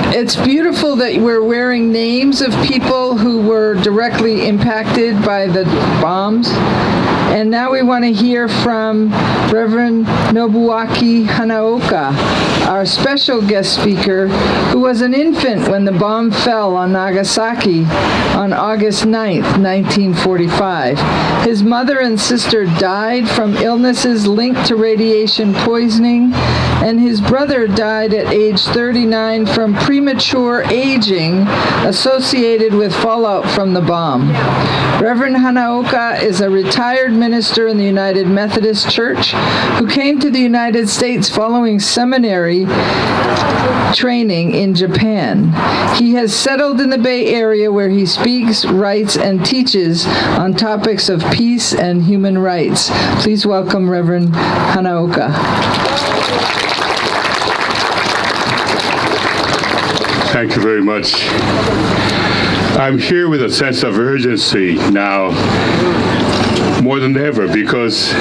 It's beautiful that we're wearing names of people who were directly impacted by the bombs. And now we want to hear from Rev Nobuak Hanaoka, our special guest speaker, who was an infant when the bomb fell on Nagasaki on August 9th, 1945. His mother and sister died from illnesses linked to radiation poisoning, and his brother died at age 39 from premature aging associated with fallout from the bomb. Reverend Hanaoka is a retired minister in the United Methodist Church who came to the United States following seminary training in Japan. He has settled in the Bay Area where he speaks, writes, and teaches on topics of peace and human rights. Please welcome Reverend Hanaoka. Thank you very much. I'm here with a sense of urgency now, more than ever, because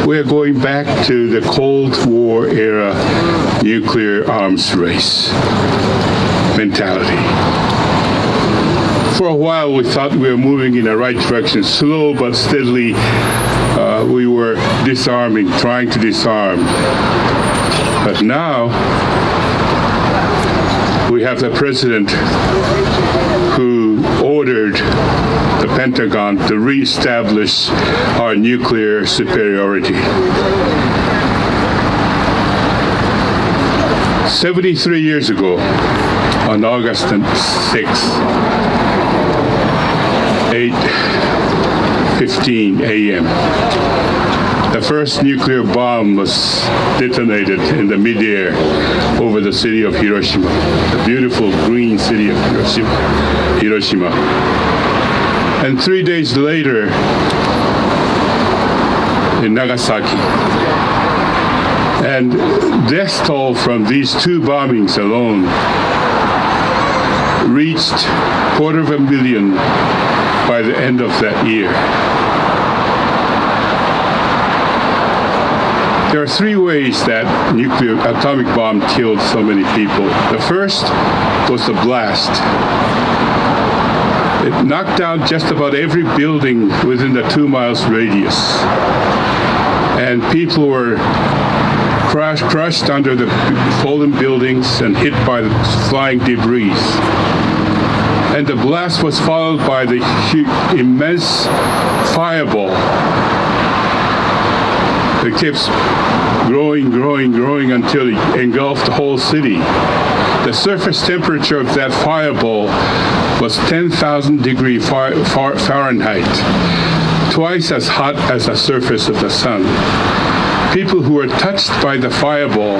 we're going back to the Cold War era nuclear arms race mentality. For a while, we thought we were moving in the right direction, slow but steadily. We were disarming, trying to disarm. But now, we have the president who ordered the Pentagon to reestablish our nuclear superiority. 73 years ago, on August 6th, 8:15 a.m., the first nuclear bomb was detonated in the midair over the city of Hiroshima, the beautiful green city of Hiroshima. And 3 days later, in Nagasaki. And death toll from these two bombings alone reached 250,000 by the end of that year. There are three ways that atomic bomb killed so many people. The first was the blast. It knocked down just about every building within the 2 miles radius. And people were crushed under the fallen buildings and hit by the flying debris. And the blast was followed by the immense fireball. It keeps growing until it engulfed the whole city. The surface temperature of that fireball was 10,000 degrees Fahrenheit, twice as hot as the surface of the sun. People who were touched by the fireball,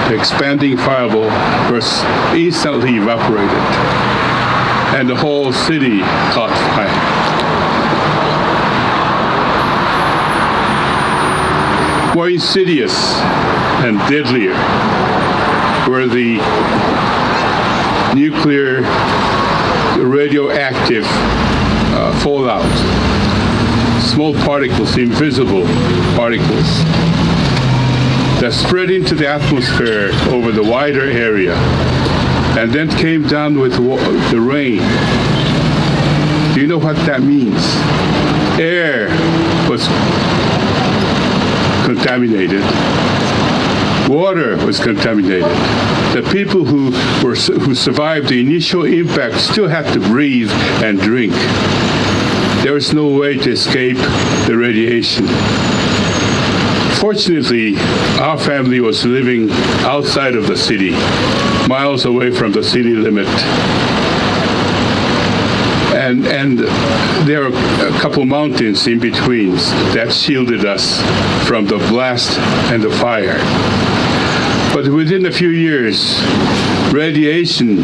the expanding fireball, were instantly evaporated, and the whole city caught fire. More insidious and deadlier were the nuclear radioactive fallout. Small particles, invisible particles, that spread into the atmosphere over the wider area and then came down with the rain. Do you know what that means? Air was contaminated. Water was contaminated. The people who survived the initial impact still had to breathe and drink. There was no way to escape the radiation. Fortunately, our family was living outside of the city, miles away from the city limit. And there are a couple mountains in between that shielded us from the blast and the fire. But within a few years, radiation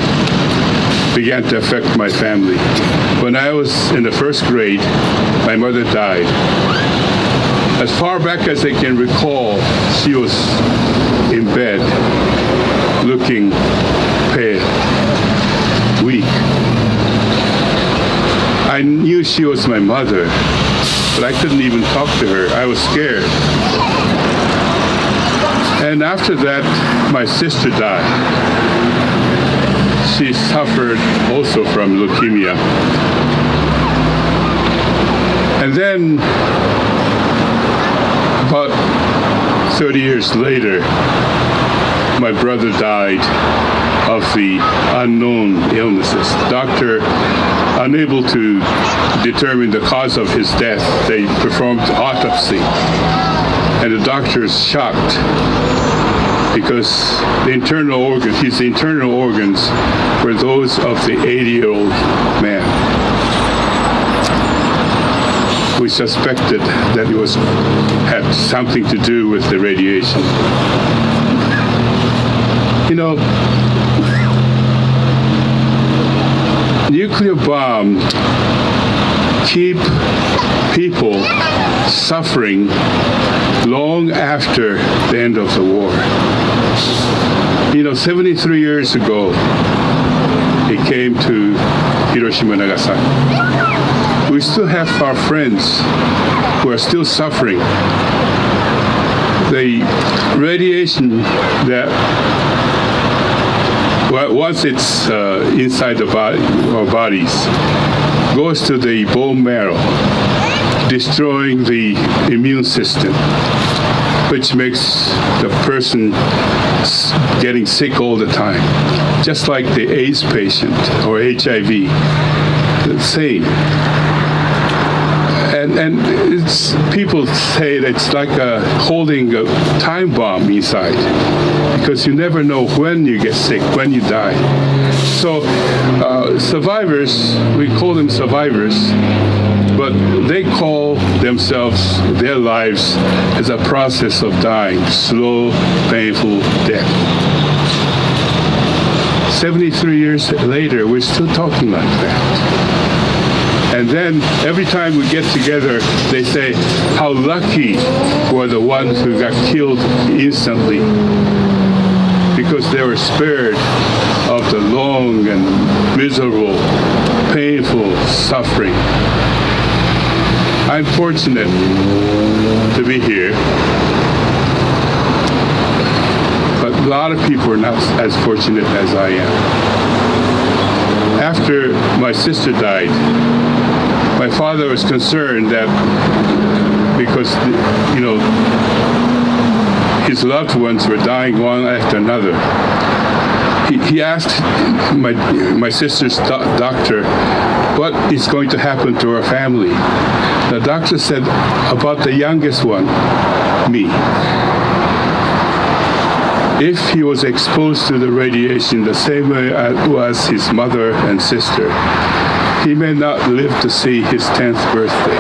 began to affect my family. When I was in the first grade, my mother died. As far back as I can recall, she was in bed, looking pale, weak. I knew she was my mother, but I couldn't even talk to her. I was scared. And after that, my sister died. she suffered also from leukemia. And then, about 30 years later, my brother died of the unknown illnesses. Doctor, unable to determine the cause of his death, they performed autopsy. And the doctor is shocked because his internal organs were those of the 80-year-old man. We suspected that it had something to do with the radiation. You know, nuclear bomb keep people suffering long after the end of the war. You know, 73 years ago, it came to Hiroshima, Nagasaki. We still have our friends who are still suffering. The radiation that, once it's inside our bodies, goes to the bone marrow, destroying the immune system, which makes the person getting sick all the time, just like the AIDS patient or HIV. The same. And people say that it's like holding a time bomb inside, because you never know when you get sick, when you die. So survivors, we call them survivors, but they call themselves, their lives, as a process of dying, slow, painful death. 73 years later, we're still talking like that. And then every time we get together, they say how lucky were the ones who got killed instantly, because they were spared of the long and miserable, painful suffering. I'm fortunate to be here, but a lot of people are not as fortunate as I am. After my sister died, my father was concerned that because, you know, his loved ones were dying one after another. He asked my sister's doctor, what is going to happen to our family? The doctor said, about the youngest one, me. If he was exposed to the radiation the same way as was his mother and sister, he may not live to see his 10th birthday.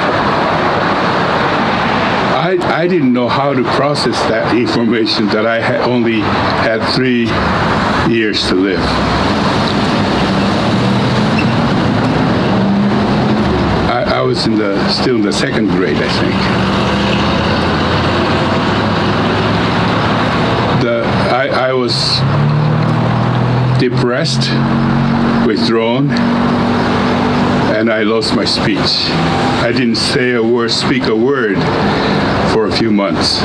I didn't know how to process that information, that I only had 3 years to live. I was still in the 2nd grade, I think. I was depressed, withdrawn, and I lost my speech. I didn't say a word, speak a word for a few months.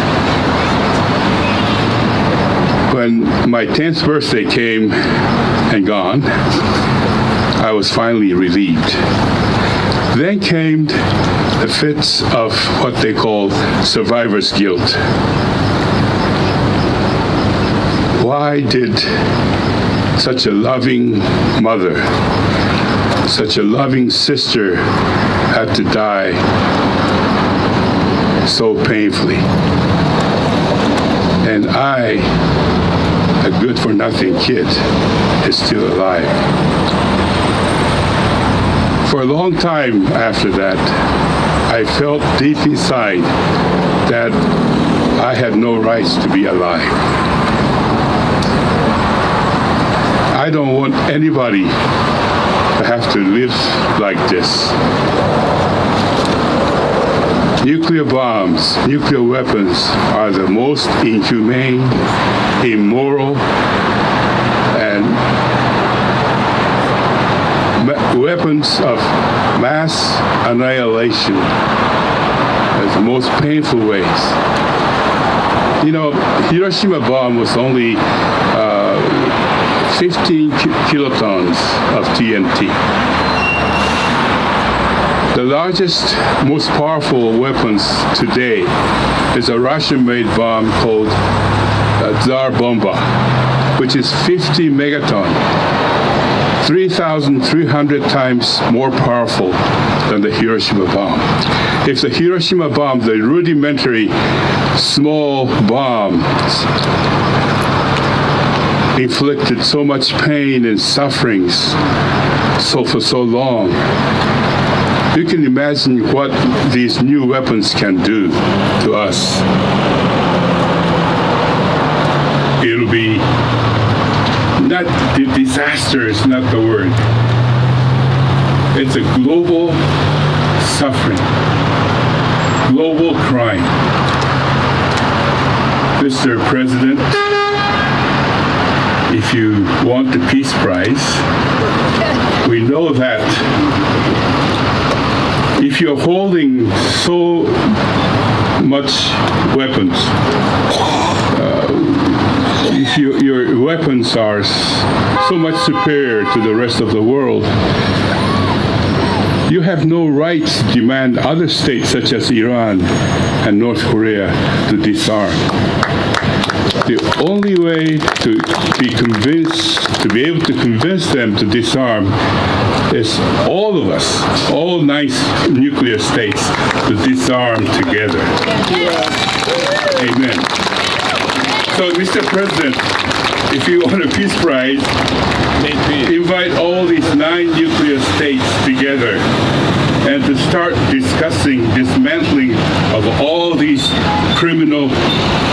When my 10th birthday came and gone, I was finally relieved. Then came the fits of what they call survivor's guilt. Why did such a loving mother, such a loving sister have to die so painfully? And I, a good-for-nothing kid, is still alive. For a long time after that, I felt deep inside that I had no rights to be alive. I don't want anybody to have to live like this. Nuclear bombs, nuclear weapons are the most inhumane, immoral, and weapons of mass annihilation as the most painful ways. You know, Hiroshima bomb was only 15 kilotons of TNT. The largest, most powerful weapons today is a Russian-made bomb called Tsar Bomba, which is 50 megaton, 3,300 times more powerful than the Hiroshima bomb. If the Hiroshima bomb, the rudimentary small bombs, inflicted so much pain and sufferings for so long, you can imagine what these new weapons can do to us. It'll be not, the disaster is not the word. It's a global suffering, global crime. Mr. President, if you want the Peace Prize, we know that if you're holding so much weapons, if your weapons are so much superior to the rest of the world, you have no right to demand other states such as Iran and North Korea to disarm. The only way to be able to convince them to disarm is all of us, all 9 nuclear states, to disarm together. Amen. So, Mr. President, if you want a Peace Prize, invite all these 9 nuclear states together and to start discussing dismantling of all these criminal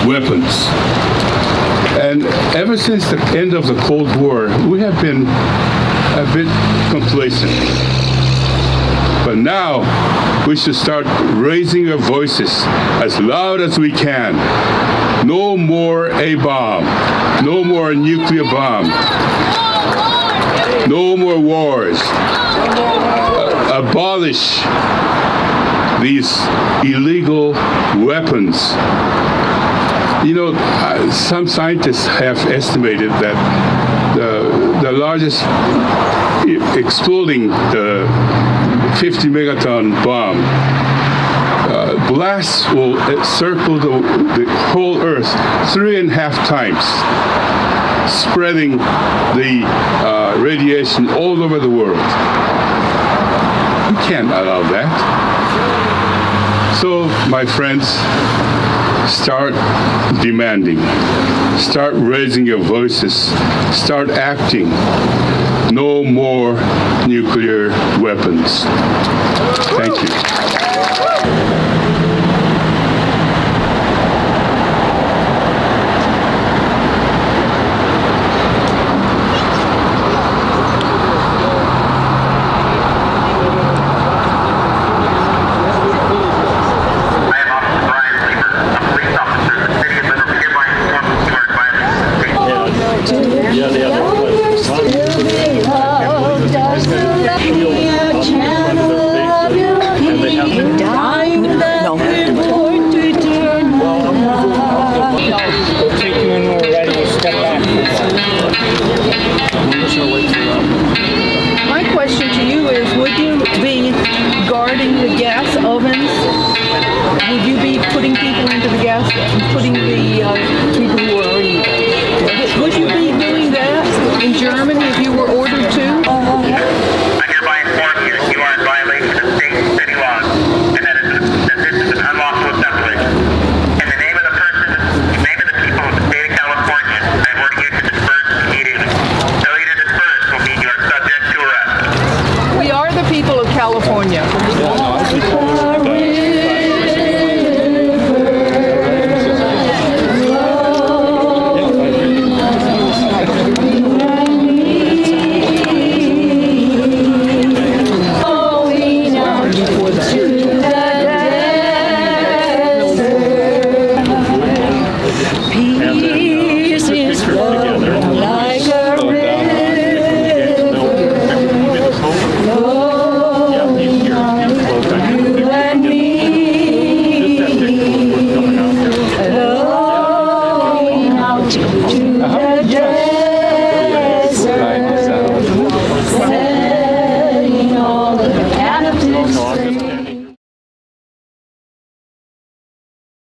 weapons. And ever since the end of the Cold War, we have been a bit complacent. But now we should start raising our voices as loud as we can. No more A-bomb. No more nuclear bomb. No more wars. Abolish these illegal weapons. You know, some scientists have estimated that the largest exploding the 50 megaton bomb blasts will circle the whole Earth 3.5 times, spreading the radiation all over the world. We can't allow that. So, my friends, start demanding, start raising your voices, start acting. No more nuclear weapons. Thank you. My question to you is, would you be guarding the gas ovens? Would you be putting people into the gas, putting the people who are already dead? Would you be doing that in Germany if you were ordered to?